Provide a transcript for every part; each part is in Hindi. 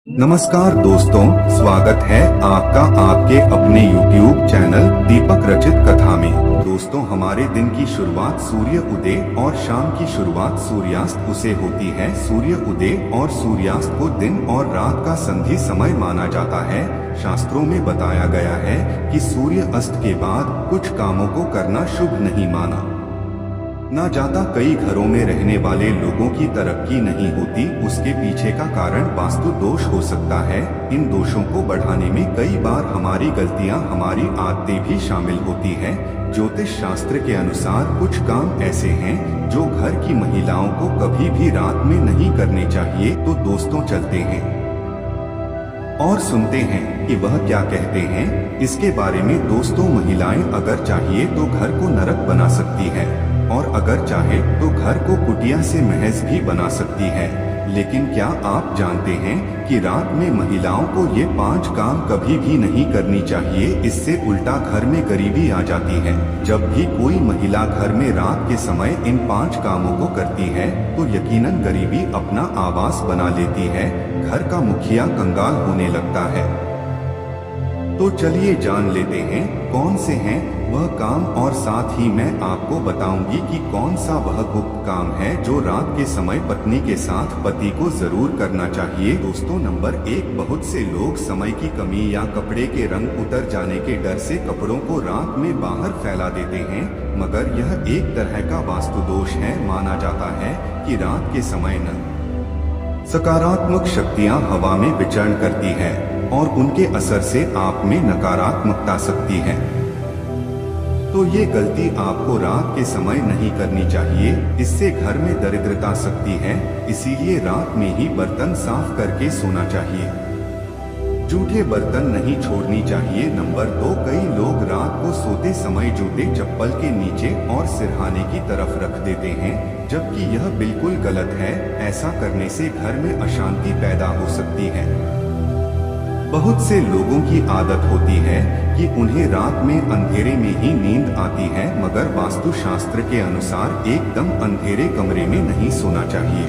नमस्कार दोस्तों, स्वागत है आपका आपके अपने YouTube चैनल दीपक रचित कथा में। दोस्तों, हमारे दिन की शुरुआत सूर्य उदय और शाम की शुरुआत सूर्यास्त से होती है। सूर्य उदय और सूर्यास्त को दिन और रात का संधि समय माना जाता है। शास्त्रों में बताया गया है कि सूर्य अस्त के बाद कुछ कामों को करना शुभ नहीं माना ना जाता। कई घरों में रहने वाले लोगों की तरक्की नहीं होती, उसके पीछे का कारण वास्तु दोष हो सकता है। इन दोषों को बढ़ाने में कई बार हमारी गलतियां, हमारी आदतें भी शामिल होती है। ज्योतिष शास्त्र के अनुसार कुछ काम ऐसे हैं जो घर की महिलाओं को कभी भी रात में नहीं करने चाहिए। तो दोस्तों, चलते हैं और सुनते हैं कि वह क्या कहते हैं इसके बारे में। दोस्तों, महिलाएं अगर चाहिए तो घर को नरक बना सकती है और अगर चाहे तो घर को कुटिया से महज भी बना सकती है। लेकिन क्या आप जानते हैं कि रात में महिलाओं को ये 5 काम कभी भी नहीं करनी चाहिए। इससे उल्टा घर में गरीबी आ जाती है। जब भी कोई महिला घर में रात के समय इन 5 कामों को करती है तो यकीनन गरीबी अपना आवास बना लेती है। घर का मुखिया कंगाल होने लगता है। तो चलिए जान लेते हैं कौन से हैं वह काम, और साथ ही मैं आपको बताऊंगी कि कौन सा वह गुप्त काम है जो रात के समय पत्नी के साथ पति को जरूर करना चाहिए। दोस्तों, नंबर 1, बहुत से लोग समय की कमी या कपड़े के रंग उतर जाने के डर से कपड़ों को रात में बाहर फैला देते हैं, मगर यह एक तरह का वास्तु दोष है। माना जाता है कि रात के समय न सकारात्मक शक्तियां हवा में विचरण करती है और उनके असर से आप में नकारात्मकता सकती है। तो ये गलती आपको रात के समय नहीं करनी चाहिए। इससे घर में दरिद्रता सकती है। इसीलिए रात में ही बर्तन साफ करके सोना चाहिए। जूठे बर्तन नहीं छोड़नी चाहिए। नंबर 2, कई लोग रात को सोते समय जूते चप्पल के नीचे और सिरहाने की तरफ रख देते हैं, जबकि यह बिल्कुल गलत है। ऐसा करने से घर में अशांति पैदा हो सकती है। बहुत से लोगों की आदत होती है कि उन्हें रात में अंधेरे में ही नींद आती है, मगर वास्तु शास्त्र के अनुसार एकदम अंधेरे कमरे में नहीं सोना चाहिए।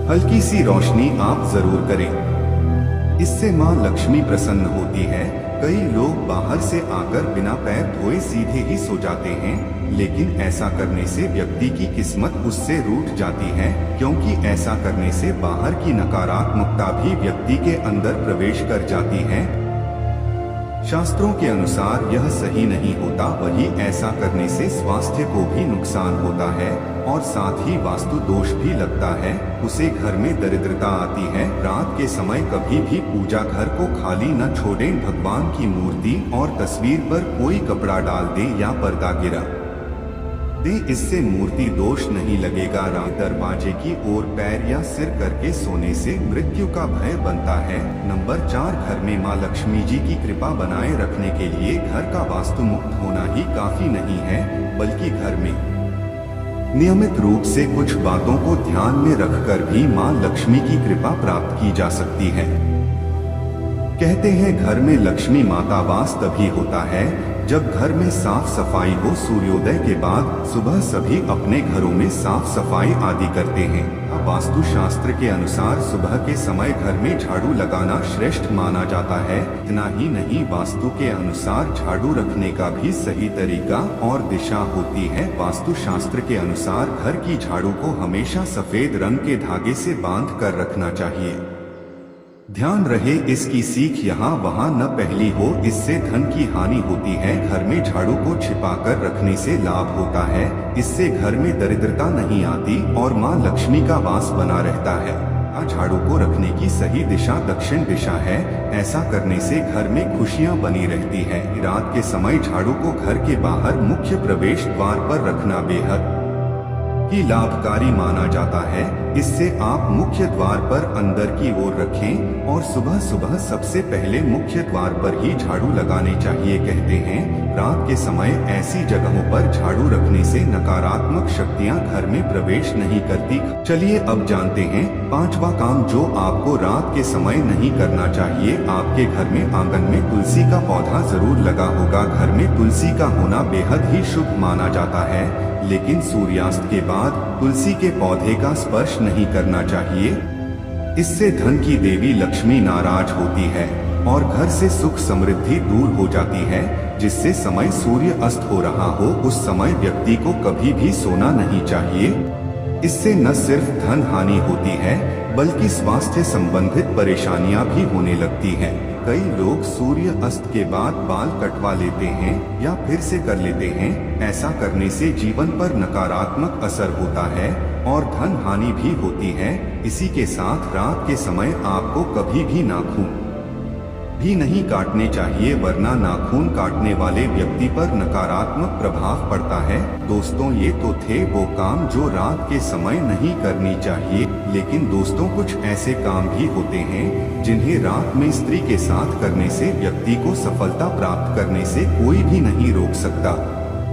हल्की सी रोशनी आप जरूर करें, इससे मां लक्ष्मी प्रसन्न होती है। कई लोग बाहर से आकर बिना पैर धोए सीधे ही सो जाते हैं, लेकिन ऐसा करने से व्यक्ति की किस्मत उससे रूठ जाती है, क्योंकि ऐसा करने से बाहर की नकारात्मकता भी व्यक्ति के अंदर प्रवेश कर जाती है। शास्त्रों के अनुसार यह सही नहीं होता। वही ऐसा करने से स्वास्थ्य को भी नुकसान होता है और साथ ही वास्तु दोष भी लगता है। उसे घर में दरिद्रता आती है। रात के समय कभी भी पूजा घर को खाली न छोड़ें। भगवान की मूर्ति और तस्वीर पर कोई कपड़ा डाल दें या पर्दा गिरा दे, इससे मूर्ति दोष नहीं लगेगा। दरवाजे की ओर पैर या सिर करके सोने से मृत्यु का भय बनता है। नंबर 4, घर में मां लक्ष्मी जी की कृपा बनाए रखने के लिए घर का वास्तु मुक्त होना ही काफी नहीं है, बल्कि घर में नियमित रूप से कुछ बातों को ध्यान में रखकर भी मां लक्ष्मी की कृपा प्राप्त की जा सकती है। कहते हैं घर में लक्ष्मी माता वास तभी होता है जब घर में साफ सफाई हो। सूर्योदय के बाद सुबह सभी अपने घरों में साफ सफाई आदि करते हैं। वास्तु शास्त्र के अनुसार सुबह के समय घर में झाड़ू लगाना श्रेष्ठ माना जाता है। इतना ही नहीं, वास्तु के अनुसार झाड़ू रखने का भी सही तरीका और दिशा होती है। वास्तु शास्त्र के अनुसार घर की झाड़ू को हमेशा सफेद रंग के धागे से बांध कर रखना चाहिए। ध्यान रहे, इसकी सीख यहाँ वहाँ न पहली हो, इससे धन की हानि होती है। घर में झाड़ू को छिपाकर रखने से लाभ होता है। इससे घर में दरिद्रता नहीं आती और मां लक्ष्मी का वास बना रहता है। झाड़ू को रखने की सही दिशा दक्षिण दिशा है। ऐसा करने से घर में खुशियाँ बनी रहती है। रात के समय झाड़ू को घर के बाहर मुख्य प्रवेश द्वार पर रखना बेहद ही लाभकारी माना जाता है। इससे आप मुख्य द्वार पर अंदर की ओर रखें और सुबह सुबह सबसे पहले मुख्य द्वार पर ही झाड़ू लगाने चाहिए। कहते हैं रात के समय ऐसी जगहों पर झाड़ू रखने से नकारात्मक शक्तियां घर में प्रवेश नहीं करती। चलिए अब जानते हैं 5वां काम जो आपको रात के समय नहीं करना चाहिए। आपके घर में आंगन में तुलसी का पौधा जरूर लगा होगा। घर में तुलसी का होना बेहद ही शुभ माना जाता है, लेकिन सूर्यास्त के बाद तुलसी के पौधे का स्पर्श नहीं करना चाहिए। इससे धन की देवी लक्ष्मी नाराज होती है और घर से सुख समृद्धि दूर हो जाती है। जिससे समय सूर्य अस्त हो रहा हो उस समय व्यक्ति को कभी भी सोना नहीं चाहिए। इससे न सिर्फ धन हानि होती है बल्कि स्वास्थ्य संबंधित परेशानियां भी होने लगती हैं। कई लोग सूर्य अस्त के बाद बाल कटवा लेते हैं या फिर से कर लेते हैं। ऐसा करने से जीवन पर नकारात्मक असर होता है और धन हानि भी होती है। इसी के साथ रात के समय आपको कभी भी नाखून भी नहीं काटने चाहिए, वरना नाखून काटने वाले व्यक्ति पर नकारात्मक प्रभाव पड़ता है। दोस्तों, ये तो थे वो काम जो रात के समय नहीं करनी चाहिए, लेकिन दोस्तों कुछ ऐसे काम भी होते हैं जिन्हें रात में स्त्री के साथ करने से व्यक्ति को सफलता प्राप्त करने से कोई भी नहीं रोक सकता।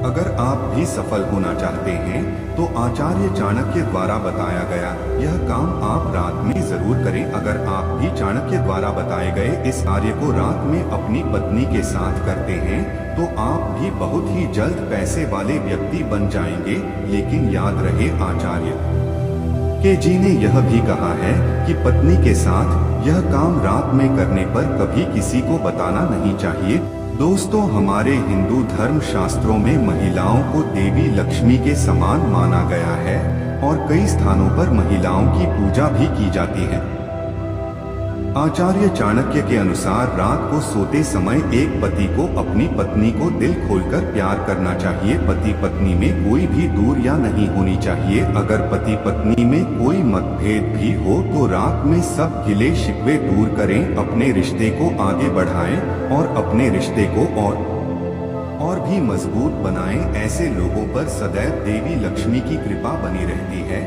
अगर आप भी सफल होना चाहते हैं तो आचार्य चाणक्य द्वारा बताया गया यह काम आप रात में जरूर करें। अगर आप भी चाणक्य द्वारा बताए गए इस कार्य को रात में अपनी पत्नी के साथ करते हैं तो आप भी बहुत ही जल्द पैसे वाले व्यक्ति बन जाएंगे। लेकिन याद रहे, आचार्य के जी ने यह भी कहा है कि पत्नी के साथ यह काम रात में करने पर कभी किसी को बताना नहीं चाहिए। दोस्तों, हमारे हिंदू धर्म शास्त्रों में महिलाओं को देवी लक्ष्मी के समान माना गया है और कई स्थानों पर महिलाओं की पूजा भी की जाती है। आचार्य चाणक्य के अनुसार रात को सोते समय एक पति को अपनी पत्नी को दिल खोलकर प्यार करना चाहिए। पति पत्नी में कोई भी दूरियां नहीं होनी चाहिए। अगर पति पत्नी में कोई मतभेद भी हो तो रात में सब गिले शिकवे दूर करें, अपने रिश्ते को आगे बढ़ाएं और अपने रिश्ते को और भी मजबूत बनाएं। ऐसे लोगों पर सदैव देवी लक्ष्मी की कृपा बनी रहती है।